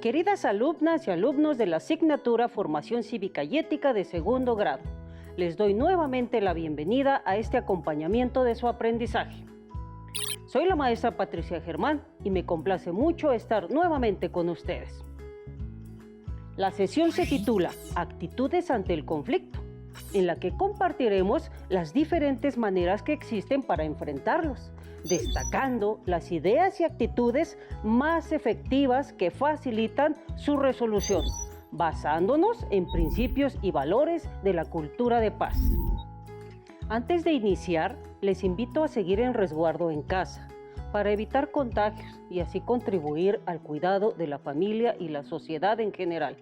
Queridas alumnas y alumnos de la asignatura Formación Cívica y Ética de segundo grado, les doy nuevamente la bienvenida a este acompañamiento de su aprendizaje. Soy la maestra Patricia Germán y me complace mucho estar nuevamente con ustedes. La sesión se titula Actitudes ante el conflicto, en la que compartiremos las diferentes maneras que existen para enfrentarlos, destacando las ideas y actitudes más efectivas que facilitan su resolución, basándonos en principios y valores de la cultura de paz. Antes de iniciar, les invito a seguir en resguardo en casa, para evitar contagios y así contribuir al cuidado de la familia y la sociedad en general.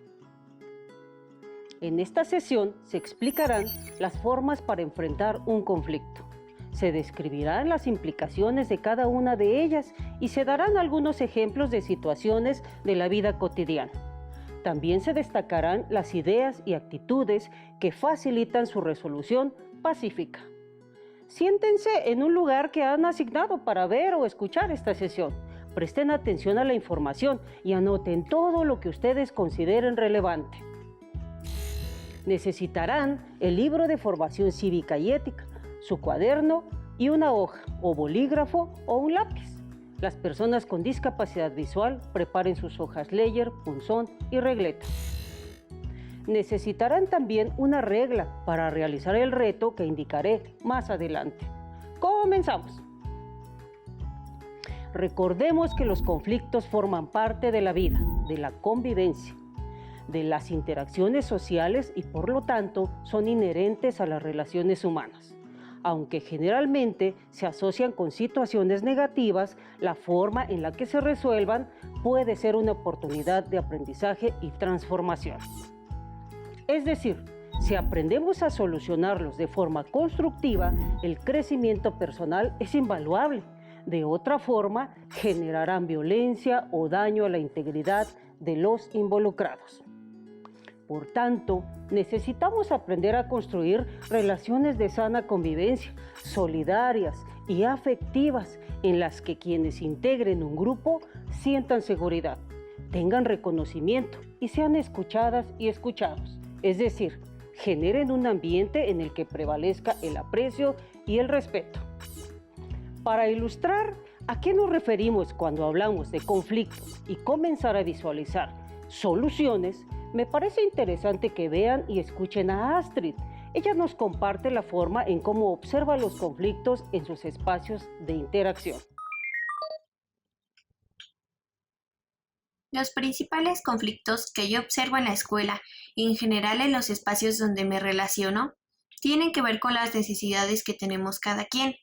En esta sesión se explicarán las formas para enfrentar un conflicto. Se describirán las implicaciones de cada una de ellas y se darán algunos ejemplos de situaciones de la vida cotidiana. También se destacarán las ideas y actitudes que facilitan su resolución pacífica. Siéntense en un lugar que han asignado para ver o escuchar esta sesión. Presten atención a la información y anoten todo lo que ustedes consideren relevante. Necesitarán el libro de formación cívica y ética, su cuaderno y una hoja o bolígrafo o un lápiz. Las personas con discapacidad visual preparen sus hojas Leyer, punzón y regleta. Necesitarán también una regla para realizar el reto que indicaré más adelante. Comenzamos. Recordemos que los conflictos forman parte de la vida, de la convivencia, de las interacciones sociales y por lo tanto son inherentes a las relaciones humanas. Aunque generalmente se asocian con situaciones negativas, la forma en la que se resuelvan puede ser una oportunidad de aprendizaje y transformación. Es decir, si aprendemos a solucionarlos de forma constructiva, el crecimiento personal es invaluable. De otra forma, generarán violencia o daño a la integridad de los involucrados. Por tanto, necesitamos aprender a construir relaciones de sana convivencia, solidarias y afectivas, en las que quienes integren un grupo sientan seguridad, tengan reconocimiento y sean escuchadas y escuchados. Es decir, generen un ambiente en el que prevalezca el aprecio y el respeto. Para ilustrar a qué nos referimos cuando hablamos de conflictos y comenzar a visualizar soluciones, me parece interesante que vean y escuchen a Astrid. Ella nos comparte la forma en cómo observa los conflictos en sus espacios de interacción. Los principales conflictos que yo observo en la escuela y en general en los espacios donde me relaciono tienen que ver con las necesidades que tenemos cada quien,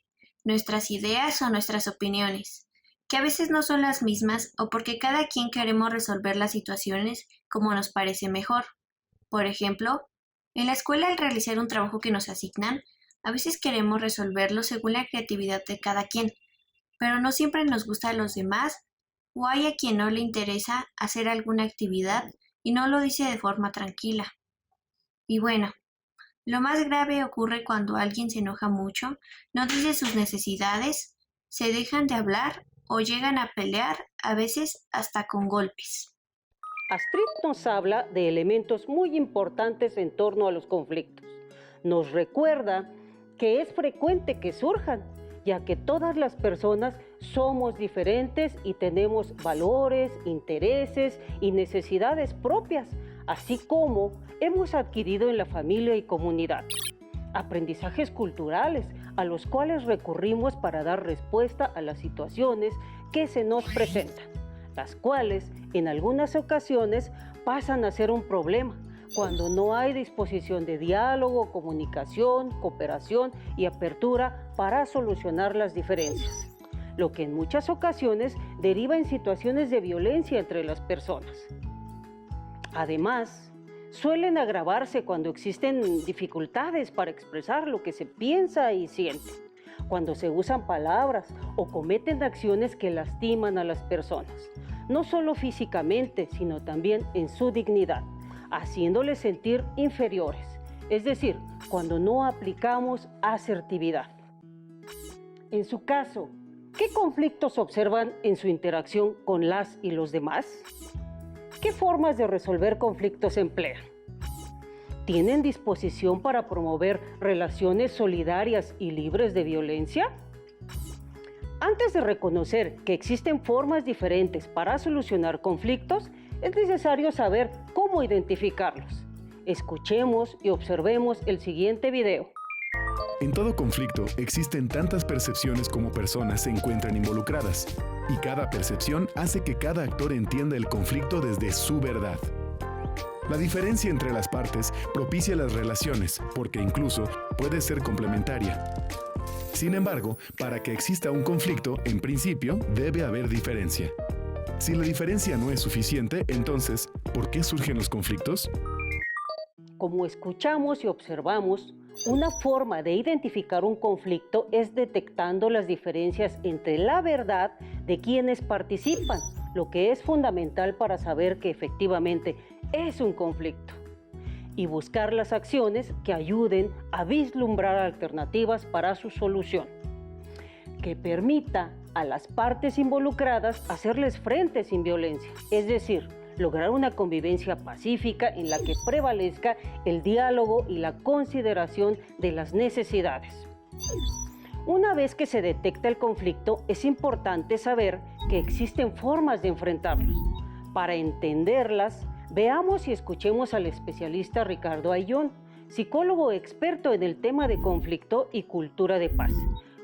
nuestras ideas o nuestras opiniones, que a veces no son las mismas o porque cada quien queremos resolver las situaciones como nos parece mejor. Por ejemplo, en la escuela al realizar un trabajo que nos asignan, a veces queremos resolverlo según la creatividad de cada quien, pero no siempre nos gusta a los demás o hay a quien no le interesa hacer alguna actividad y no lo dice de forma tranquila. Y bueno, lo más grave ocurre cuando alguien se enoja mucho, no dice sus necesidades, se dejan de hablar o llegan a pelear, a veces hasta con golpes. Astrid nos habla de elementos muy importantes en torno a los conflictos. Nos recuerda que es frecuente que surjan, ya que todas las personas somos diferentes y tenemos valores, intereses y necesidades propias, así como hemos adquirido en la familia y comunidad. Aprendizajes culturales a los cuales recurrimos para dar respuesta a las situaciones que se nos presentan, las cuales en algunas ocasiones pasan a ser un problema cuando no hay disposición de diálogo, comunicación, cooperación y apertura para solucionar las diferencias, lo que en muchas ocasiones deriva en situaciones de violencia entre las personas. Además, suelen agravarse cuando existen dificultades para expresar lo que se piensa y siente, cuando se usan palabras o cometen acciones que lastiman a las personas, no solo físicamente, sino también en su dignidad, haciéndoles sentir inferiores, es decir, cuando no aplicamos asertividad. En su caso, ¿qué conflictos observan en su interacción con las y los demás? ¿Qué formas de resolver conflictos emplean? ¿Tienen disposición para promover relaciones solidarias y libres de violencia? Antes de reconocer que existen formas diferentes para solucionar conflictos, es necesario saber cómo identificarlos. Escuchemos y observemos el siguiente video. En todo conflicto existen tantas percepciones como personas se encuentran involucradas, y cada percepción hace que cada actor entienda el conflicto desde su verdad. La diferencia entre las partes propicia las relaciones, porque incluso puede ser complementaria. Sin embargo, para que exista un conflicto, en principio, debe haber diferencia. Si la diferencia no es suficiente, entonces, ¿por qué surgen los conflictos? Como escuchamos y observamos, una forma de identificar un conflicto es detectando las diferencias entre la verdad de quienes participan, lo que es fundamental para saber que efectivamente es un conflicto, y buscar las acciones que ayuden a vislumbrar alternativas para su solución, que permita a las partes involucradas hacerles frente sin violencia, es decir, lograr una convivencia pacífica en la que prevalezca el diálogo y la consideración de las necesidades. Una vez que se detecta el conflicto, es importante saber que existen formas de enfrentarlos. Para entenderlas, veamos y escuchemos al especialista Ricardo Ayllón, psicólogo experto en el tema de conflicto y cultura de paz,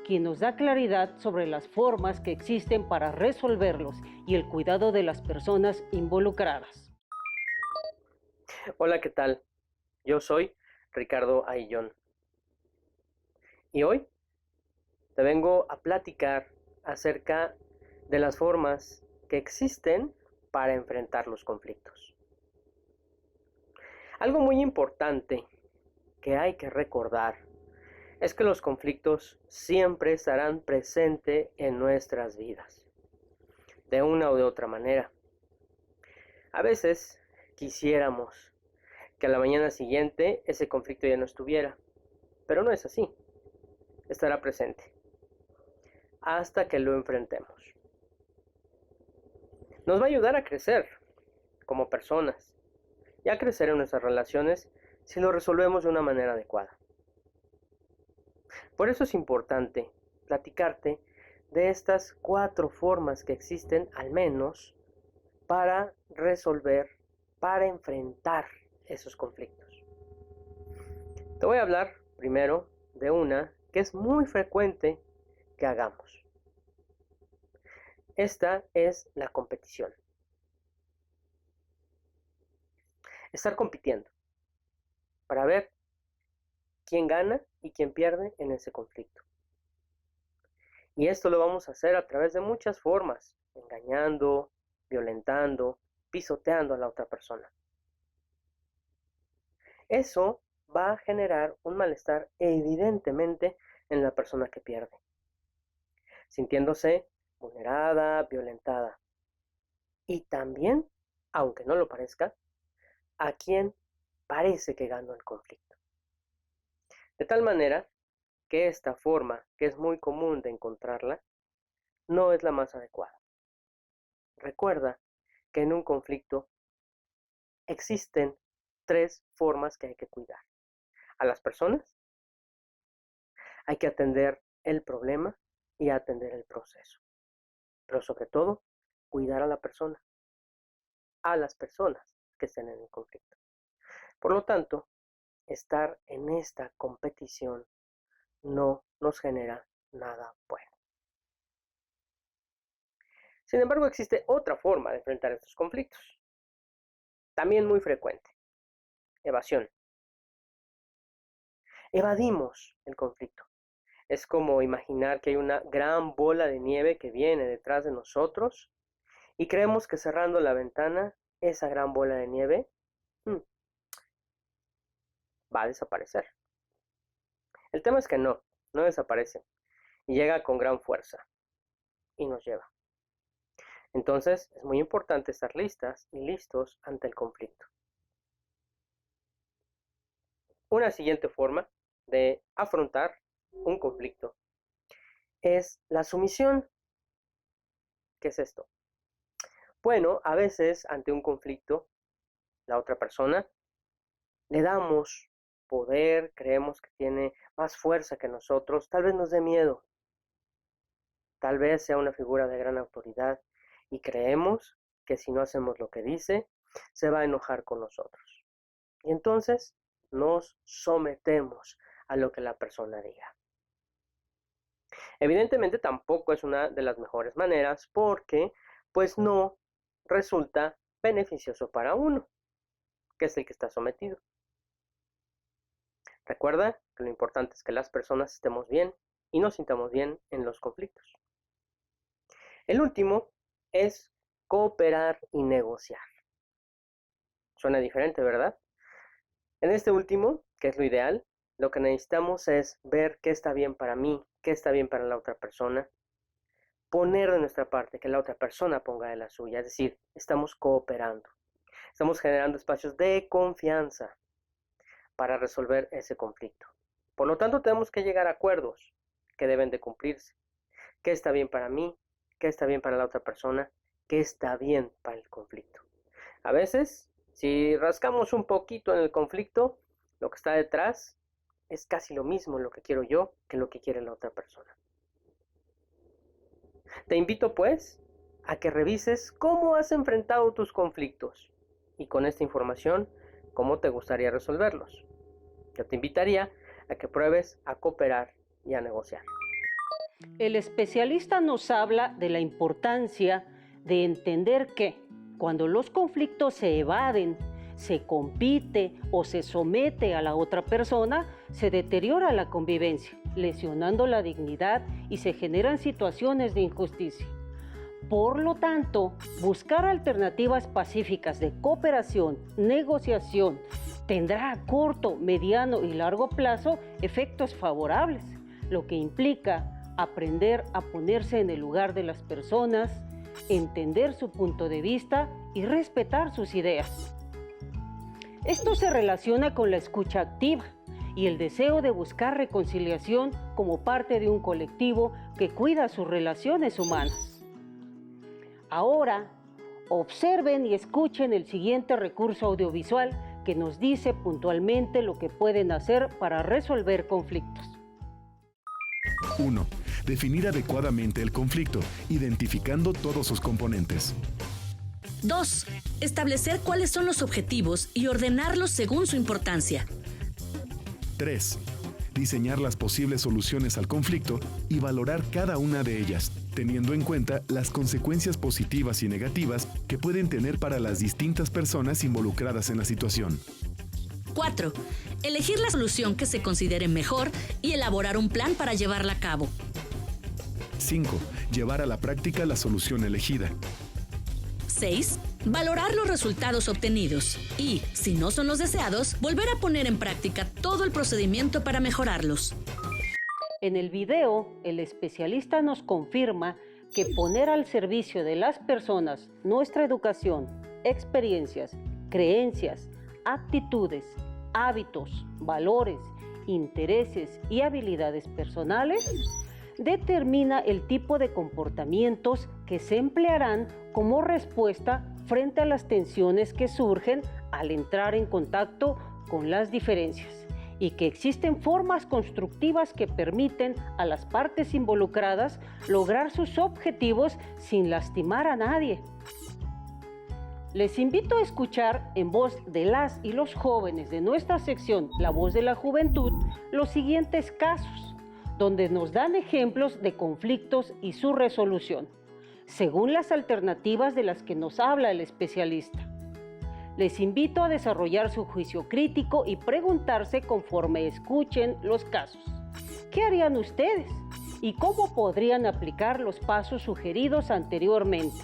quien nos da claridad sobre las formas que existen para resolverlos y el cuidado de las personas involucradas. Hola, ¿qué tal? Yo soy Ricardo Ayllón y hoy te vengo a platicar acerca de las formas que existen para enfrentar los conflictos. Algo muy importante que hay que recordar es que los conflictos siempre estarán presentes en nuestras vidas, de una o de otra manera. A veces quisiéramos que a la mañana siguiente ese conflicto ya no estuviera, pero no es así. Estará presente hasta que lo enfrentemos. Nos va a ayudar a crecer como personas y a crecer en nuestras relaciones si lo resolvemos de una manera adecuada. Por eso es importante platicarte de estas 4 formas que existen, al menos, para resolver, para enfrentar esos conflictos. Te voy a hablar primero de una que es muy frecuente que hagamos. Esta es la competición. Estar compitiendo para ver quién gana y quién pierde en ese conflicto. Y esto lo vamos a hacer a través de muchas formas, engañando, violentando, pisoteando a la otra persona. Eso va a generar un malestar evidentemente en la persona que pierde, sintiéndose vulnerada, violentada. Y también, aunque no lo parezca, a quien parece que ganó el conflicto. De tal manera que esta forma, que es muy común de encontrarla, no es la más adecuada. Recuerda que en un conflicto existen 3 formas que hay que cuidar. A las personas, hay que atender el problema y atender el proceso. Pero sobre todo, cuidar a la persona, a las personas que estén en el conflicto. Por lo tanto, estar en esta competición no nos genera nada bueno. Sin embargo, existe otra forma de enfrentar estos conflictos, también muy frecuente: evasión. Evadimos el conflicto. Es como imaginar que hay una gran bola de nieve que viene detrás de nosotros y creemos que cerrando la ventana, esa gran bola de nieve va a desaparecer. El tema es que no desaparece y llega con gran fuerza y nos lleva. Entonces es muy importante estar listas y listos ante el conflicto. Una siguiente forma de afrontar un conflicto es la sumisión. ¿Qué es esto? Bueno, a veces ante un conflicto, la otra persona le damos poder, creemos que tiene más fuerza que nosotros, tal vez nos dé miedo, tal vez sea una figura de gran autoridad y creemos que si no hacemos lo que dice, se va a enojar con nosotros. Y entonces nos sometemos a lo que la persona diga. Evidentemente tampoco es una de las mejores maneras porque pues no resulta beneficioso para uno, que es el que está sometido. Recuerda que lo importante es que las personas estemos bien y nos sintamos bien en los conflictos. El último es cooperar y negociar. Suena diferente, ¿verdad? En este último, que es lo ideal, lo que necesitamos es ver qué está bien para mí, qué está bien para la otra persona, poner de nuestra parte, que la otra persona ponga de la suya, es decir, estamos cooperando, estamos generando espacios de confianza para resolver ese conflicto. Por lo tanto, tenemos que llegar a acuerdos que deben de cumplirse. ¿Qué está bien para mí? ¿Qué está bien para la otra persona? ¿Qué está bien para el conflicto? A veces, si rascamos un poquito en el conflicto, lo que está detrás es casi lo mismo lo que quiero yo que lo que quiere la otra persona. Te invito, pues, a que revises cómo has enfrentado tus conflictos y con esta información, cómo te gustaría resolverlos. Yo te invitaría a que pruebes a cooperar y a negociar. El especialista nos habla de la importancia de entender que cuando los conflictos se evaden, se compite o se somete a la otra persona, se deteriora la convivencia, lesionando la dignidad y se generan situaciones de injusticia. Por lo tanto, buscar alternativas pacíficas de cooperación, negociación, tendrá a corto, mediano y largo plazo efectos favorables, lo que implica aprender a ponerse en el lugar de las personas, entender su punto de vista y respetar sus ideas. Esto se relaciona con la escucha activa y el deseo de buscar reconciliación como parte de un colectivo que cuida sus relaciones humanas. Ahora, observen y escuchen el siguiente recurso audiovisual que nos dice puntualmente lo que pueden hacer para resolver conflictos. 1. Definir adecuadamente el conflicto, identificando todos sus componentes. 2. Establecer cuáles son los objetivos y ordenarlos según su importancia. 3. Diseñar las posibles soluciones al conflicto y valorar cada una de ellas, teniendo en cuenta las consecuencias positivas y negativas que pueden tener para las distintas personas involucradas en la situación. 4. Elegir la solución que se considere mejor y elaborar un plan para llevarla a cabo. 5. Llevar a la práctica la solución elegida. 6. Valorar los resultados obtenidos y, si no son los deseados, volver a poner en práctica todo el procedimiento para mejorarlos. En el video, el especialista nos confirma que poner al servicio de las personas nuestra educación, experiencias, creencias, actitudes, hábitos, valores, intereses y habilidades personales determina el tipo de comportamientos que se emplearán como respuesta frente a las tensiones que surgen al entrar en contacto con las diferencias y que existen formas constructivas que permiten a las partes involucradas lograr sus objetivos sin lastimar a nadie. Les invito a escuchar en voz de las y los jóvenes de nuestra sección La Voz de la Juventud los siguientes casos, donde nos dan ejemplos de conflictos y su resolución, según las alternativas de las que nos habla el especialista. Les invito a desarrollar su juicio crítico y preguntarse conforme escuchen los casos. ¿Qué harían ustedes? ¿Y cómo podrían aplicar los pasos sugeridos anteriormente?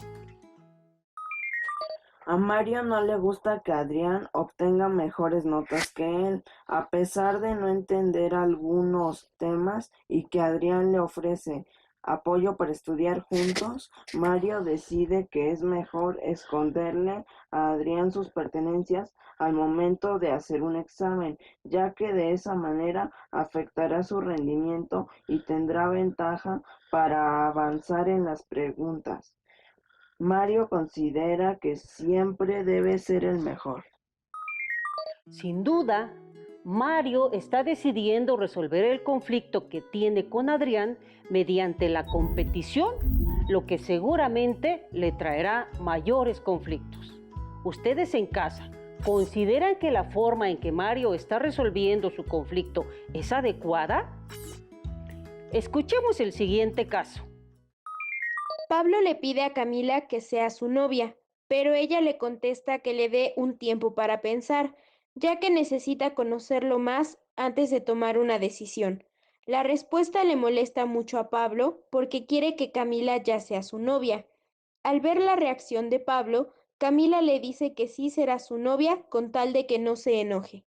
A Mario no le gusta que Adrián obtenga mejores notas que él, a pesar de no entender algunos temas y que Adrián le ofrece apoyo para estudiar juntos. Mario decide que es mejor esconderle a Adrián sus pertenencias al momento de hacer un examen, ya que de esa manera afectará su rendimiento y tendrá ventaja para avanzar en las preguntas. Mario considera que siempre debe ser el mejor. Sin duda, Mario está decidiendo resolver el conflicto que tiene con Adrián mediante la competición, lo que seguramente le traerá mayores conflictos. Ustedes en casa, ¿consideran que la forma en que Mario está resolviendo su conflicto es adecuada? Escuchemos el siguiente caso. Pablo le pide a Camila que sea su novia, pero ella le contesta que le dé un tiempo para pensar, ya que necesita conocerlo más antes de tomar una decisión. La respuesta le molesta mucho a Pablo porque quiere que Camila ya sea su novia. Al ver la reacción de Pablo, Camila le dice que sí será su novia con tal de que no se enoje.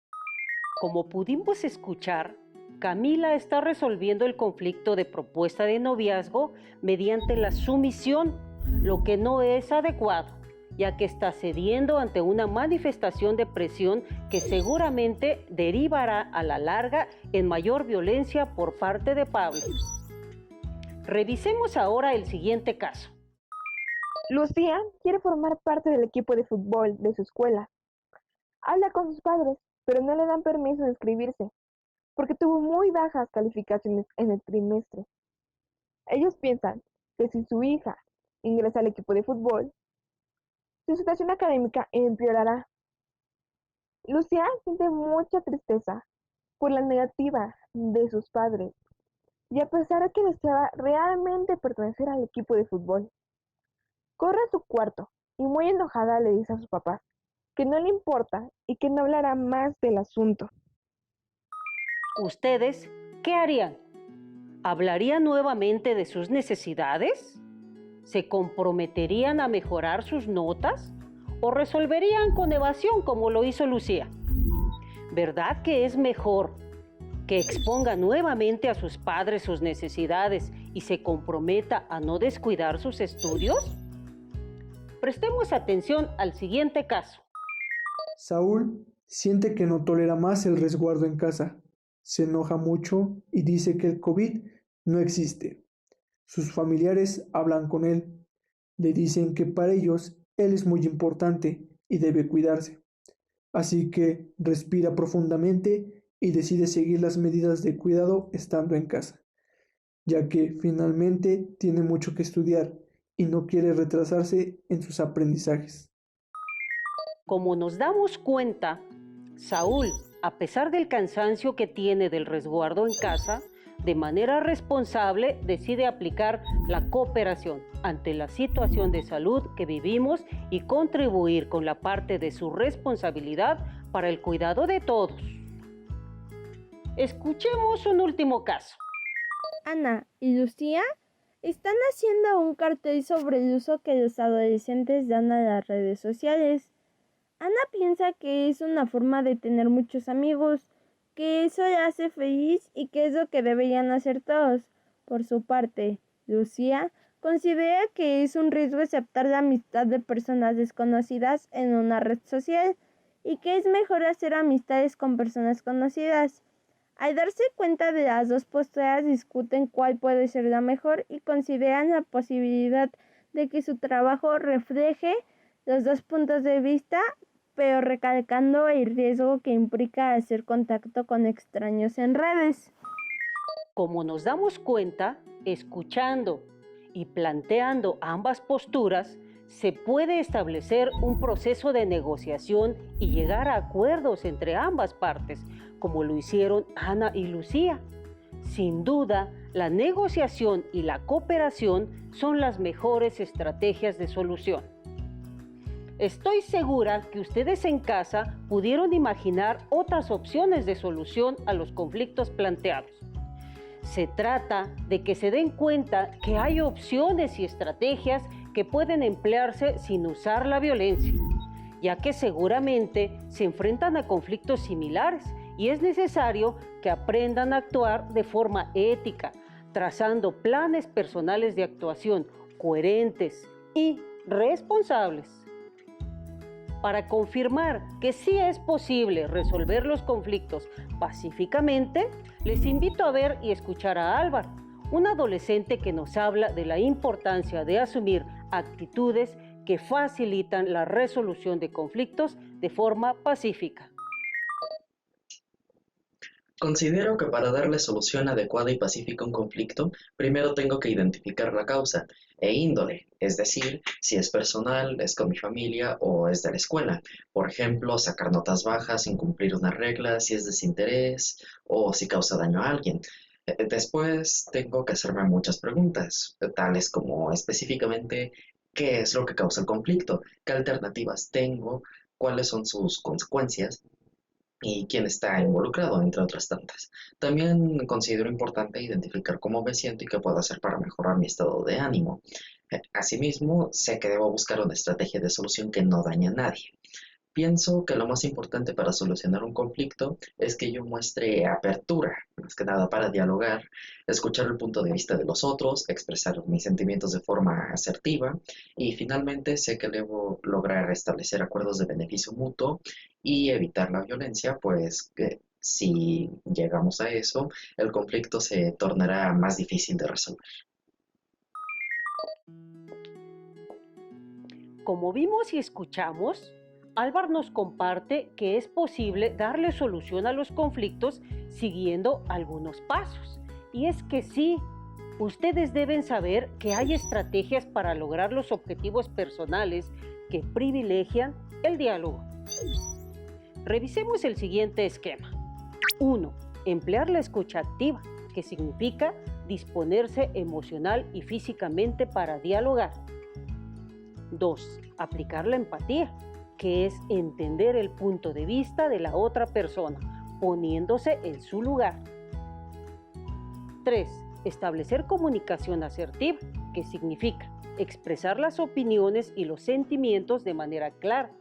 Como pudimos escuchar, Camila está resolviendo el conflicto de propuesta de noviazgo mediante la sumisión, lo que no es adecuado, ya que está cediendo ante una manifestación de presión que seguramente derivará a la larga en mayor violencia por parte de Pablo. Revisemos ahora el siguiente caso. Lucía quiere formar parte del equipo de fútbol de su escuela. Habla con sus padres, pero no le dan permiso de inscribirse, porque tuvo muy bajas calificaciones en el trimestre. Ellos piensan que si su hija ingresa al equipo de fútbol, su situación académica empeorará. Lucía siente mucha tristeza por la negativa de sus padres, y a pesar de que deseaba realmente pertenecer al equipo de fútbol, corre a su cuarto y muy enojada le dice a sus papás que no le importa y que no hablará más del asunto. ¿Ustedes qué harían? ¿Hablarían nuevamente de sus necesidades? ¿Se comprometerían a mejorar sus notas? ¿O resolverían con evasión como lo hizo Lucía? ¿Verdad que es mejor que exponga nuevamente a sus padres sus necesidades y se comprometa a no descuidar sus estudios? Prestemos atención al siguiente caso. Saúl siente que no tolera más el resguardo en casa. Se enoja mucho y dice que el COVID no existe. Sus familiares hablan con él. Le dicen que para ellos él es muy importante y debe cuidarse. Así que respira profundamente y decide seguir las medidas de cuidado estando en casa, ya que finalmente tiene mucho que estudiar y no quiere retrasarse en sus aprendizajes. Como nos damos cuenta, Saúl, a pesar del cansancio que tiene del resguardo en casa, de manera responsable decide aplicar la cooperación ante la situación de salud que vivimos y contribuir con la parte de su responsabilidad para el cuidado de todos. Escuchemos un último caso. Ana y Lucía están haciendo un cartel sobre el uso que los adolescentes dan a las redes sociales. Ana piensa que es una forma de tener muchos amigos, que eso le hace feliz y que es lo que deberían hacer todos. Por su parte, Lucía considera que es un riesgo aceptar la amistad de personas desconocidas en una red social y que es mejor hacer amistades con personas conocidas. Al darse cuenta de las dos posturas, discuten cuál puede ser la mejor y consideran la posibilidad de que su trabajo refleje los dos puntos de vista, pero recalcando el riesgo que implica hacer contacto con extraños en redes. Como nos damos cuenta, escuchando y planteando ambas posturas, se puede establecer un proceso de negociación y llegar a acuerdos entre ambas partes, como lo hicieron Ana y Lucía. Sin duda, la negociación y la cooperación son las mejores estrategias de solución. Estoy segura que ustedes en casa pudieron imaginar otras opciones de solución a los conflictos planteados. Se trata de que se den cuenta que hay opciones y estrategias que pueden emplearse sin usar la violencia, ya que seguramente se enfrentan a conflictos similares y es necesario que aprendan a actuar de forma ética, trazando planes personales de actuación coherentes y responsables. Para confirmar que sí es posible resolver los conflictos pacíficamente, les invito a ver y escuchar a Álvaro, un adolescente que nos habla de la importancia de asumir actitudes que facilitan la resolución de conflictos de forma pacífica. Considero que para darle solución adecuada y pacífica a un conflicto, primero tengo que identificar la causa e índole, es decir, si es personal, es con mi familia o es de la escuela. Por ejemplo, sacar notas bajas, incumplir una regla, si es desinterés o si causa daño a alguien. Después tengo que hacerme muchas preguntas, tales como específicamente qué es lo que causa el conflicto, qué alternativas tengo, cuáles son sus consecuencias y quién está involucrado, entre otras tantas. También considero importante identificar cómo me siento y qué puedo hacer para mejorar mi estado de ánimo. Asimismo, sé que debo buscar una estrategia de solución que no dañe a nadie. Pienso que lo más importante para solucionar un conflicto es que yo muestre apertura, más que nada para dialogar, escuchar el punto de vista de los otros, expresar mis sentimientos de forma asertiva y finalmente sé que debo lograr establecer acuerdos de beneficio mutuo y evitar la violencia, pues que si llegamos a eso, el conflicto se tornará más difícil de resolver. Como vimos y escuchamos, Álvaro nos comparte que es posible darle solución a los conflictos siguiendo algunos pasos. Y es que sí, ustedes deben saber que hay estrategias para lograr los objetivos personales que privilegian el diálogo. Revisemos el siguiente esquema. 1. Emplear la escucha activa, que significa disponerse emocional y físicamente para dialogar. 2. Aplicar la empatía, que es entender el punto de vista de la otra persona, poniéndose en su lugar. 3. Establecer comunicación asertiva, que significa expresar las opiniones y los sentimientos de manera clara,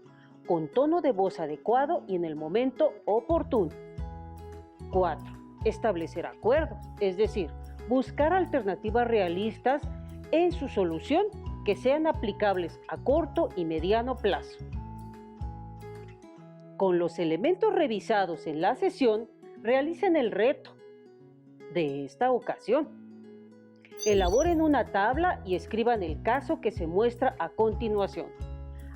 con tono de voz adecuado y en el momento oportuno. 4. Establecer acuerdos, es decir, buscar alternativas realistas en su solución que sean aplicables a corto y mediano plazo. Con los elementos revisados en la sesión, realicen el reto de esta ocasión. Elaboren una tabla y escriban el caso que se muestra a continuación,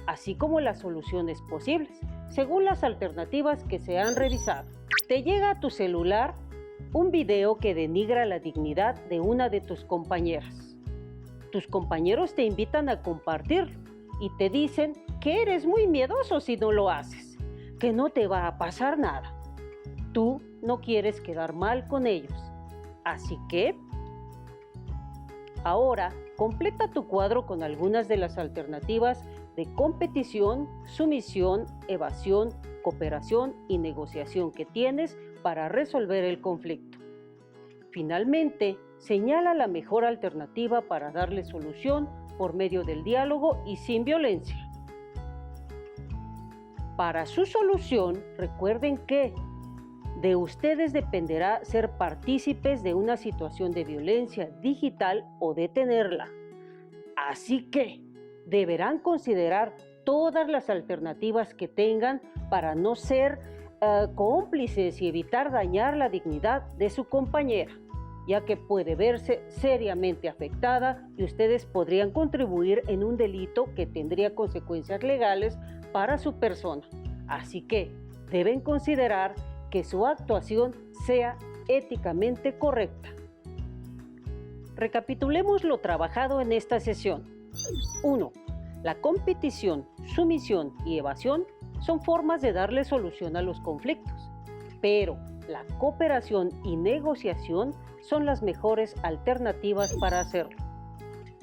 así como las soluciones posibles, según las alternativas que se han revisado. Te llega a tu celular un video que denigra la dignidad de una de tus compañeras. Tus compañeros te invitan a compartirlo y te dicen que eres muy miedoso si no lo haces, que no te va a pasar nada. Tú no quieres quedar mal con ellos, así que ahora completa tu cuadro con algunas de las alternativas de competición, sumisión, evasión, cooperación y negociación que tienes para resolver el conflicto. Finalmente, señala la mejor alternativa para darle solución por medio del diálogo y sin violencia. Para su solución, recuerden que de ustedes dependerá ser partícipes de una situación de violencia digital o detenerla. Así que deberán considerar todas las alternativas que tengan para no ser cómplices y evitar dañar la dignidad de su compañera, ya que puede verse seriamente afectada y ustedes podrían contribuir en un delito que tendría consecuencias legales para su persona. Así que deben considerar que su actuación sea éticamente correcta. Recapitulemos lo trabajado en esta sesión. 1. La competición, sumisión y evasión son formas de darle solución a los conflictos, pero la cooperación y negociación son las mejores alternativas para hacerlo.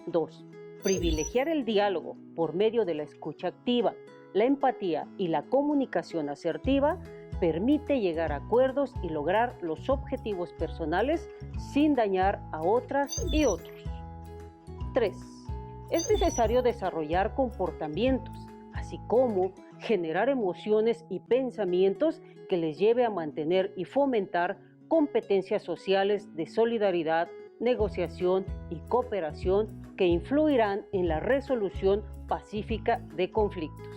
2. Privilegiar el diálogo por medio de la escucha activa, la empatía y la comunicación asertiva permite llegar a acuerdos y lograr los objetivos personales sin dañar a otras y otros. 3. Es necesario desarrollar comportamientos, así como generar emociones y pensamientos que les lleve a mantener y fomentar competencias sociales de solidaridad, negociación y cooperación que influirán en la resolución pacífica de conflictos.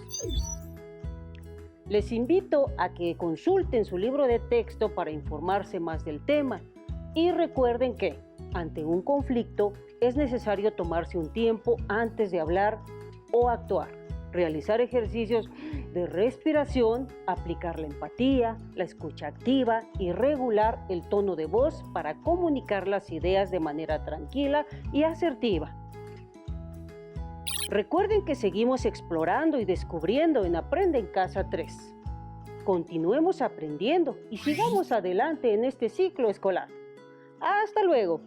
Les invito a que consulten su libro de texto para informarse más del tema y recuerden que Ante un conflicto, es necesario tomarse un tiempo antes de hablar o actuar, realizar ejercicios de respiración, aplicar la empatía, la escucha activa y regular el tono de voz para comunicar las ideas de manera tranquila y asertiva. Recuerden que seguimos explorando y descubriendo en Aprende en Casa 3. Continuemos aprendiendo y sigamos adelante en este ciclo escolar. ¡Hasta luego!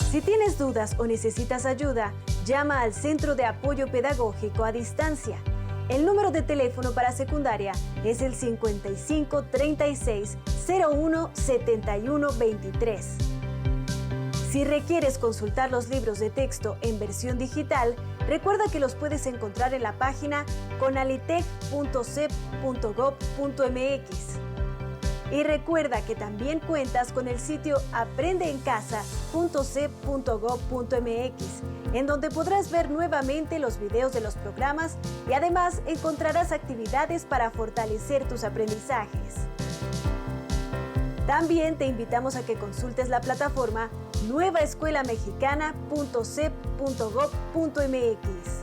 Si tienes dudas o necesitas ayuda, llama al Centro de Apoyo Pedagógico a Distancia. El número de teléfono para secundaria es el 55 36 01 71 23. Si requieres consultar los libros de texto en versión digital, recuerda que los puedes encontrar en la página conalitec.cep.gov.mx. Y recuerda que también cuentas con el sitio aprendeencasa.cep.gov.mx, en donde podrás ver nuevamente los videos de los programas y además encontrarás actividades para fortalecer tus aprendizajes. También te invitamos a que consultes la plataforma nuevaescuelamexicana.cep.gov.mx.